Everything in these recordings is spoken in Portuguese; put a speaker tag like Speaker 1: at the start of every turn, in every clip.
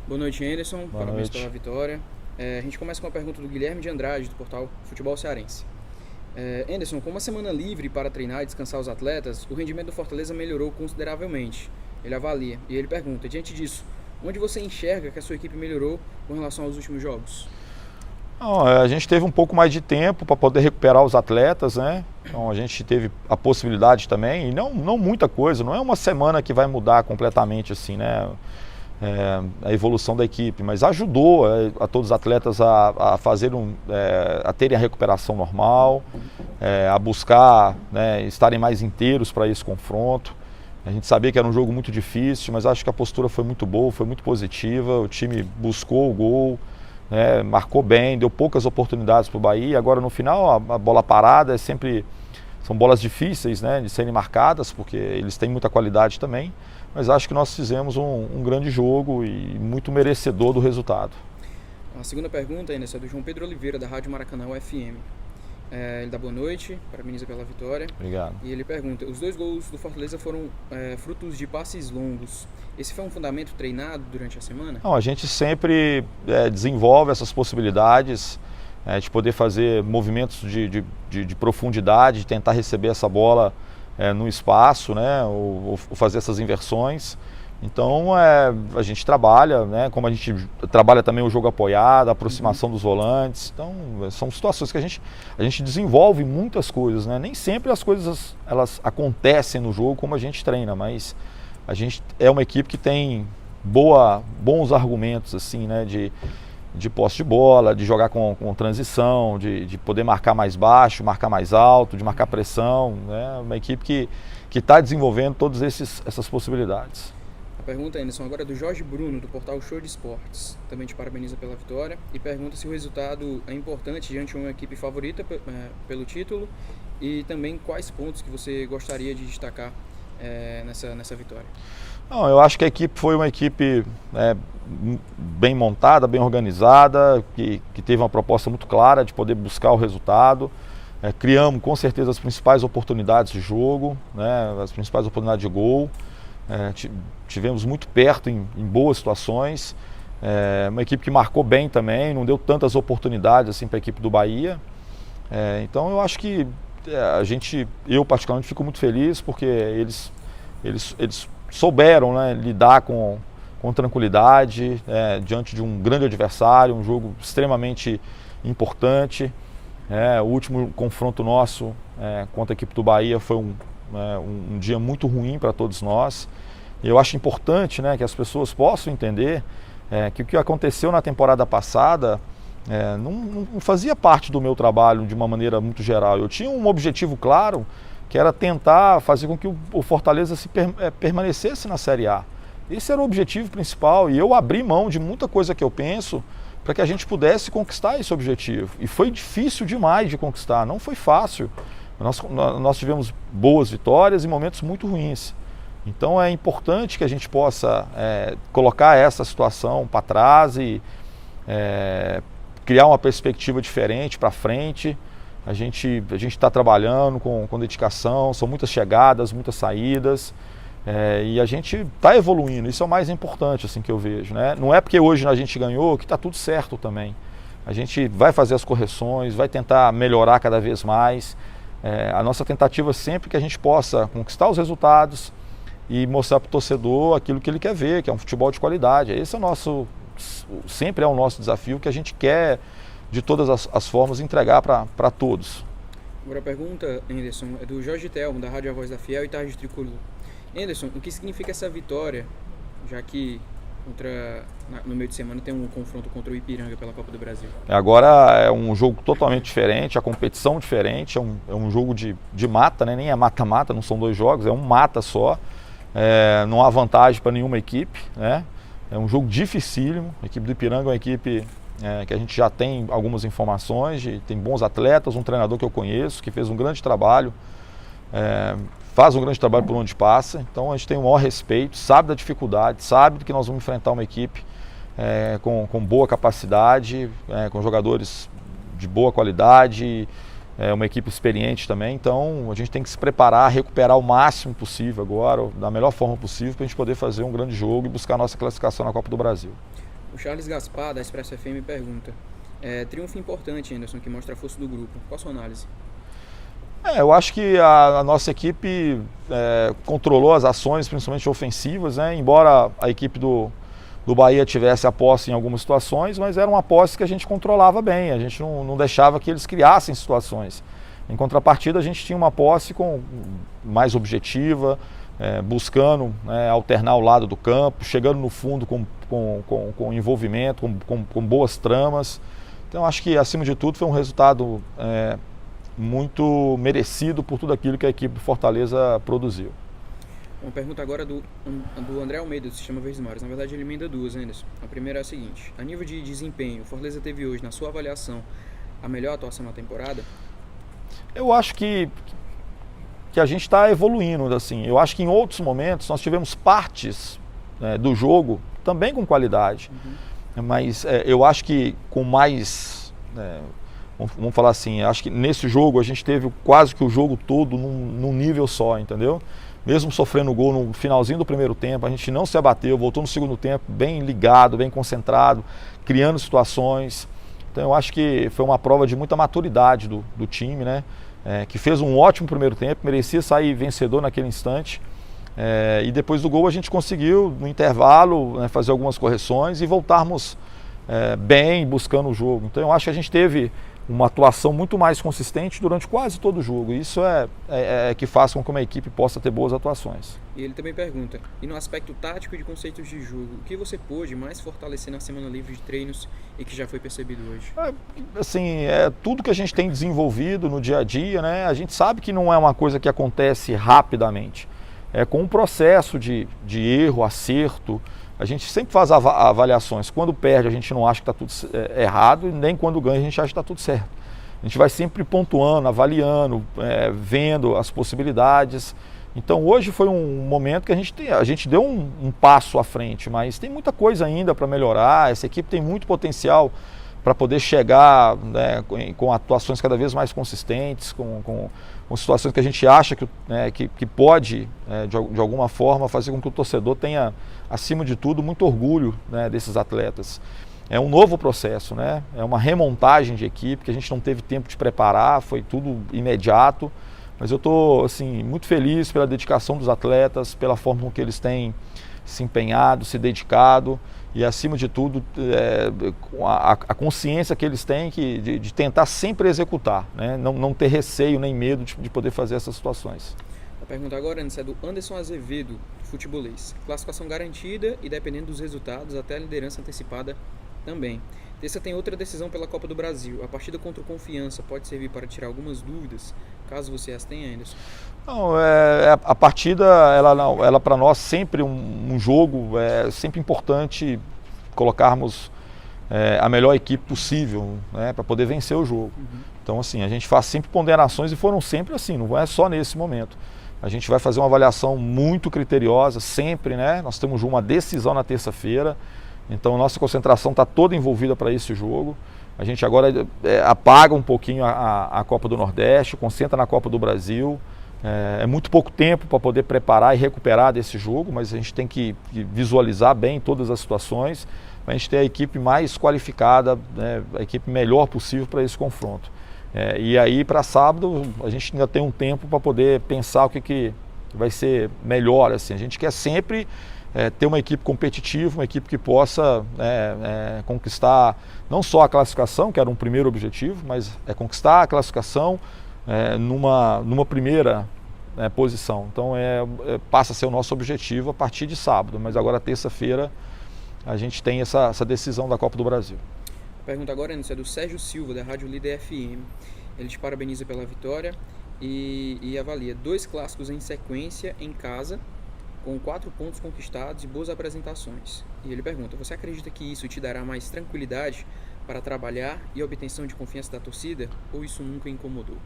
Speaker 1: Boa noite, Anderson.
Speaker 2: Boa
Speaker 1: Parabéns
Speaker 2: noite.
Speaker 1: pela vitória. A gente começa com uma pergunta do Guilherme de Andrade, do portal Futebol Cearense. Anderson, com uma semana livre para treinar e descansar os atletas, o rendimento do Fortaleza melhorou consideravelmente. Ele avalia e ele pergunta, diante disso, onde você enxerga que a sua equipe melhorou com relação aos últimos jogos?
Speaker 2: Não, a gente teve um pouco mais de tempo para poder recuperar os atletas, né? Então a gente teve a possibilidade também, e não muita coisa, não é uma semana que vai mudar completamente assim, né? A evolução da equipe, mas ajudou a todos os atletas a fazerem, a terem a recuperação normal, a buscar, né, estarem mais inteiros para esse confronto. A gente sabia que era um jogo muito difícil, mas acho que a postura foi muito boa, foi muito positiva, o time buscou o gol, né, marcou bem, deu poucas oportunidades para o Bahia. Agora no final a bola parada são bolas difíceis, né, de serem marcadas, porque eles têm muita qualidade também. Mas acho que nós fizemos um grande jogo e muito merecedor do resultado.
Speaker 1: A segunda pergunta, Anderson, é do João Pedro Oliveira, da Rádio Maracanã FM. Ele dá boa noite, parabeniza pela vitória.
Speaker 2: Obrigado.
Speaker 1: E ele pergunta, os 2 gols do Fortaleza foram frutos de passes longos. Esse foi um fundamento treinado durante a semana?
Speaker 2: Não, a gente sempre desenvolve essas possibilidades de poder fazer movimentos de profundidade, de tentar receber essa bola no espaço, né, ou fazer essas inversões. Então a gente trabalha, né, como a gente trabalha também o jogo apoiado, a aproximação dos volantes. Então são situações que a gente desenvolve muitas coisas, né? Nem sempre as coisas elas acontecem no jogo como a gente treina, mas a gente é uma equipe que tem bons argumentos assim, né, de posse de bola, de jogar com transição, de poder marcar mais baixo, marcar mais alto, de marcar pressão, né? Uma equipe que está desenvolvendo todas essas possibilidades.
Speaker 1: A pergunta, Anderson, agora é do Jorge Bruno, do portal Show de Esportes. Também te parabeniza pela vitória e pergunta se o resultado é importante diante de uma equipe favorita pelo título e também quais pontos que você gostaria de destacar nessa vitória.
Speaker 2: Não, eu acho que a equipe foi uma equipe bem montada, bem organizada, que teve uma proposta muito clara de poder buscar o resultado. Criamos com certeza as principais oportunidades de jogo, né, as principais oportunidades de gol. Tivemos muito perto em boas situações. Uma equipe que marcou bem também, não deu tantas oportunidades assim para a equipe do Bahia. Então eu acho que eu particularmente fico muito feliz porque eles souberam, né, lidar com tranquilidade diante de um grande adversário, um jogo extremamente importante. O último confronto nosso contra a equipe do Bahia foi um dia muito ruim para todos nós. E eu acho importante, né, que as pessoas possam entender que o que aconteceu na temporada passada não fazia parte do meu trabalho de uma maneira muito geral. Eu tinha um objetivo claro, que era tentar fazer com que o Fortaleza permanecesse na Série A. Esse era o objetivo principal e eu abri mão de muita coisa que eu penso para que a gente pudesse conquistar esse objetivo. E foi difícil demais de conquistar, não foi fácil. Nós tivemos boas vitórias e momentos muito ruins. Então é importante que a gente possa colocar essa situação para trás e criar uma perspectiva diferente para frente. A gente está trabalhando com dedicação, são muitas chegadas, muitas saídas, e a gente está evoluindo, isso é o mais importante assim, que eu vejo, né? Não é porque hoje a gente ganhou que está tudo certo também. A gente vai fazer as correções, vai tentar melhorar cada vez mais. A nossa tentativa é sempre que a gente possa conquistar os resultados e mostrar para o torcedor aquilo que ele quer ver, que é um futebol de qualidade. Esse é sempre é o nosso desafio, que a gente quer de todas as formas entregar para todos.
Speaker 1: Agora a pergunta, Anderson, é do Jorge Telmo, da Rádio A Voz da Fiel e Tarde Tricolor. Anderson, o que significa essa vitória, já que no meio de semana tem um confronto contra o Ipiranga pela Copa do Brasil?
Speaker 2: Agora é um jogo totalmente diferente, a competição diferente, é um jogo de mata, né? Nem é mata-mata, não são 2 jogos, é um mata só. Não há vantagem para nenhuma equipe, né? É um jogo dificílimo. A equipe do Ipiranga é uma equipe que a gente já tem algumas informações, tem bons atletas, um treinador que eu conheço, que fez um grande trabalho, faz um grande trabalho por onde passa. Então a gente tem o maior respeito, sabe da dificuldade, sabe que nós vamos enfrentar uma equipe com boa capacidade, com jogadores de boa qualidade, uma equipe experiente também. Então a gente tem que se preparar, recuperar o máximo possível agora, da melhor forma possível, para a gente poder fazer um grande jogo e buscar a nossa classificação na Copa do Brasil.
Speaker 1: O Charles Gaspar, da Expresso FM, pergunta: triunfo importante, Anderson, que mostra a força do grupo. Qual a sua análise?
Speaker 2: Eu acho que a nossa equipe controlou as ações, principalmente ofensivas, né? Embora a equipe do Bahia tivesse a posse em algumas situações, mas era uma posse que a gente controlava bem, a gente não deixava que eles criassem situações. Em contrapartida, a gente tinha uma posse mais objetiva, buscando alternar o lado do campo, chegando no fundo com envolvimento, com boas tramas. Então, acho que, acima de tudo, foi um resultado muito merecido por tudo aquilo que a equipe do Fortaleza produziu.
Speaker 1: Uma pergunta agora do André Almeida, do Sistema Verdes Mares. Na verdade, ele emenda duas, Anderson. A primeira é a seguinte: a nível de desempenho, o Fortaleza teve hoje, na sua avaliação, a melhor atuação na temporada?
Speaker 2: Eu acho que a gente está evoluindo, assim. Eu acho que em outros momentos nós tivemos partes do jogo também com qualidade, mas eu acho que com mais, vamos falar assim, acho que nesse jogo a gente teve quase que o jogo todo num nível só, entendeu? Mesmo sofrendo gol no finalzinho do primeiro tempo, a gente não se abateu, voltou no segundo tempo bem ligado, bem concentrado, criando situações. Então eu acho que foi uma prova de muita maturidade do time, né? Que fez um ótimo primeiro tempo, merecia sair vencedor naquele instante. E depois do gol a gente conseguiu, no intervalo, fazer algumas correções e voltarmos bem buscando o jogo. Então eu acho que a gente teve uma atuação muito mais consistente durante quase todo o jogo. Isso é que faz com que uma equipe possa ter boas atuações.
Speaker 1: E ele também pergunta: e no aspecto tático e de conceitos de jogo, o que você pôde mais fortalecer na semana livre de treinos e que já foi percebido hoje?
Speaker 2: Assim, tudo que a gente tem desenvolvido no dia a dia, né? A gente sabe que não é uma coisa que acontece rapidamente. É com um processo de erro, acerto. A gente sempre faz avaliações. Quando perde, a gente não acha que está tudo errado, e nem quando ganha, a gente acha que está tudo certo. A gente vai sempre pontuando, avaliando, vendo as possibilidades. Então, hoje foi um momento que a gente deu um passo à frente, mas tem muita coisa ainda para melhorar. Essa equipe tem muito potencial para poder chegar com atuações cada vez mais consistentes, com situações que a gente acha que pode, de alguma forma, fazer com que o torcedor tenha, acima de tudo, muito orgulho desses atletas. É um novo processo, né? É uma remontagem de equipe que a gente não teve tempo de preparar, foi tudo imediato, mas eu estou assim, muito feliz pela dedicação dos atletas, pela forma com que eles têm se empenhado, se dedicado e, acima de tudo, a consciência que eles têm de tentar sempre executar, né? Não ter receio nem medo de poder fazer essas situações.
Speaker 1: A pergunta agora, é do Anderson Azevedo, futebolês. Classificação garantida e, dependendo dos resultados, até a liderança antecipada também. Terça tem outra decisão pela Copa do Brasil. A partida contra o Confiança pode servir para tirar algumas dúvidas, caso você as tenha, Anderson?
Speaker 2: Não, a partida, ela para nós sempre um jogo, é sempre importante colocarmos a melhor equipe possível, né, para poder vencer o jogo. Então, assim, a gente faz sempre ponderações e foram sempre assim, não é só nesse momento. A gente vai fazer uma avaliação muito criteriosa, sempre, né? Nós temos uma decisão na terça-feira, então a nossa concentração está toda envolvida para esse jogo. A gente agora apaga um pouquinho a Copa do Nordeste, concentra na Copa do Brasil. É muito pouco tempo para poder preparar e recuperar desse jogo, mas a gente tem que visualizar bem todas as situações, para a gente ter a equipe mais qualificada, né, a equipe melhor possível para esse confronto. E aí, para sábado, a gente ainda tem um tempo para poder pensar o que vai ser melhor. Assim. A gente quer sempre ter uma equipe competitiva, uma equipe que possa conquistar não só a classificação, que era um primeiro objetivo, mas conquistar a classificação numa primeira posição. Então passa a ser o nosso objetivo a partir de sábado, mas agora terça-feira a gente tem essa decisão da Copa do Brasil.
Speaker 1: A pergunta agora é do Sérgio Silva, da Rádio Líder FM. Ele te parabeniza pela vitória e avalia 2 clássicos em sequência em casa, com 4 pontos conquistados e boas apresentações. E ele pergunta: você acredita que isso te dará mais tranquilidade para trabalhar e obtenção de confiança da torcida, ou isso nunca incomodou?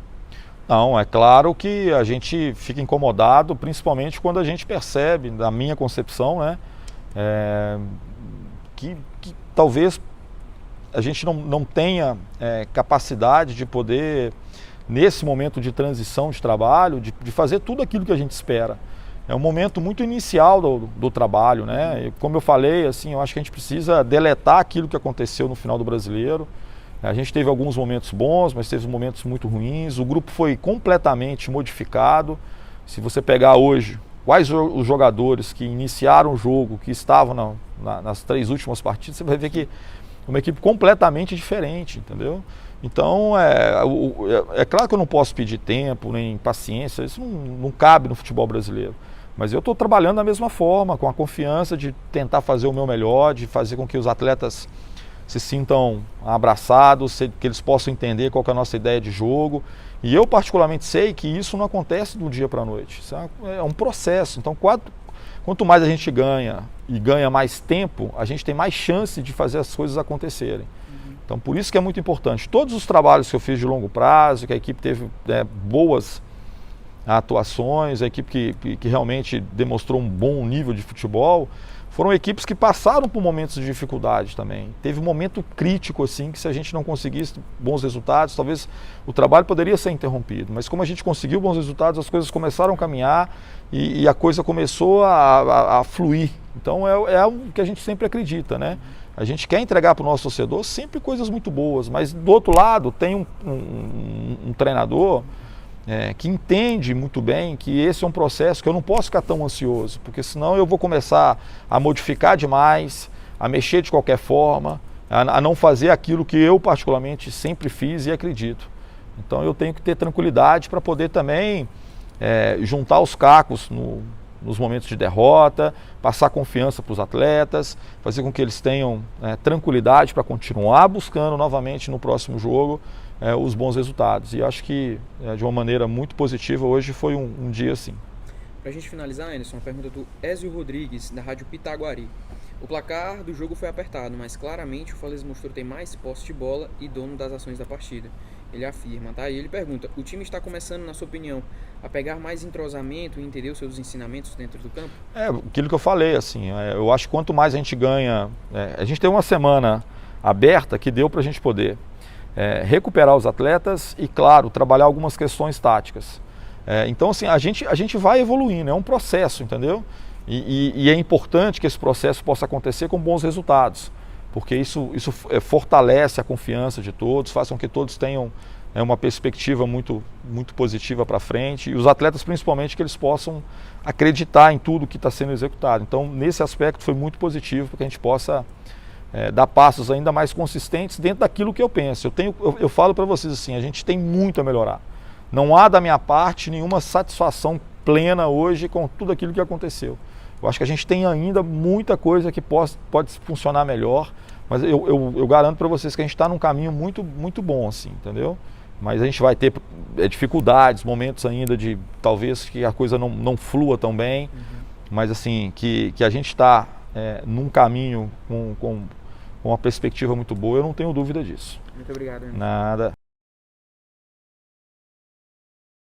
Speaker 2: Não, é claro que a gente fica incomodado, principalmente quando a gente percebe, na minha concepção, né, que talvez a gente não tenha capacidade de poder, nesse momento de transição de trabalho, de fazer tudo aquilo que a gente espera. é um momento muito inicial do trabalho, né? E como eu falei, assim, eu acho que a gente precisa deletar aquilo que aconteceu no final do Brasileiro. A gente teve alguns momentos bons, mas teve momentos muito ruins. O grupo foi completamente modificado. Se você pegar hoje quais os jogadores que iniciaram o jogo, que estavam nas 3 últimas partidas, você vai ver que é uma equipe completamente diferente, entendeu? Então, é claro que eu não posso pedir tempo, nem paciência, isso não cabe no futebol brasileiro. Mas eu estou trabalhando da mesma forma, com a confiança de tentar fazer o meu melhor, de fazer com que os atletas se sintam abraçados, que eles possam entender qual que é a nossa ideia de jogo. E eu particularmente sei que isso não acontece do dia para a noite. Isso é um processo. Então, quanto mais a gente ganha e ganha mais tempo, a gente tem mais chance de fazer as coisas acontecerem. Então, por isso que é muito importante. Todos os trabalhos que eu fiz de longo prazo, que a equipe teve boas atuações, a equipe que realmente demonstrou um bom nível de futebol, foram equipes que passaram por momentos de dificuldade também. Teve um momento crítico, assim, que se a gente não conseguisse bons resultados, talvez o trabalho poderia ser interrompido. Mas como a gente conseguiu bons resultados, as coisas começaram a caminhar e a coisa começou a fluir. Então é o que a gente sempre acredita, né? A gente quer entregar para o nosso torcedor sempre coisas muito boas, mas do outro lado tem um treinador que entende muito bem que esse é um processo que eu não posso ficar tão ansioso, porque senão eu vou começar a modificar demais, a mexer de qualquer forma, a não fazer aquilo que eu particularmente sempre fiz e acredito. Então eu tenho que ter tranquilidade para poder também juntar os cacos nos momentos de derrota, passar confiança para os atletas, fazer com que eles tenham tranquilidade para continuar buscando novamente no próximo jogo os bons resultados. E acho que de uma maneira muito positiva, hoje foi um dia assim.
Speaker 1: Para a gente finalizar, Anderson, uma pergunta do Ézio Rodrigues, da Rádio Pitaguari. O placar do jogo foi apertado, mas claramente o Fortaleza mostrou ter mais posse de bola e dono das ações da partida. Ele afirma, tá? E ele pergunta, o time está começando, na sua opinião, a pegar mais entrosamento e entender os seus ensinamentos dentro do campo?
Speaker 2: Aquilo que eu falei, assim, eu acho que quanto mais a gente ganha, a gente tem uma semana aberta que deu para a gente poder recuperar os atletas e, claro, trabalhar algumas questões táticas. Então, assim, a gente vai evoluindo, é um processo, entendeu? E é importante que esse processo possa acontecer com bons resultados, porque isso fortalece a confiança de todos, faz com que todos tenham uma perspectiva muito, muito positiva para frente, e os atletas principalmente que eles possam acreditar em tudo que está sendo executado. Então, nesse aspecto foi muito positivo para que a gente possa dar passos ainda mais consistentes dentro daquilo que eu penso. Eu falo para vocês assim, a gente tem muito a melhorar. Não há da minha parte nenhuma satisfação plena hoje com tudo aquilo que aconteceu. Eu acho que a gente tem ainda muita coisa que pode funcionar melhor, mas eu garanto para vocês que a gente está num caminho muito, muito bom, assim, entendeu? Mas a gente vai ter dificuldades, momentos ainda de talvez que a coisa não flua tão bem, mas assim, que a gente está num caminho com uma perspectiva muito boa, eu não tenho dúvida disso.
Speaker 1: Muito obrigado.
Speaker 2: Nada.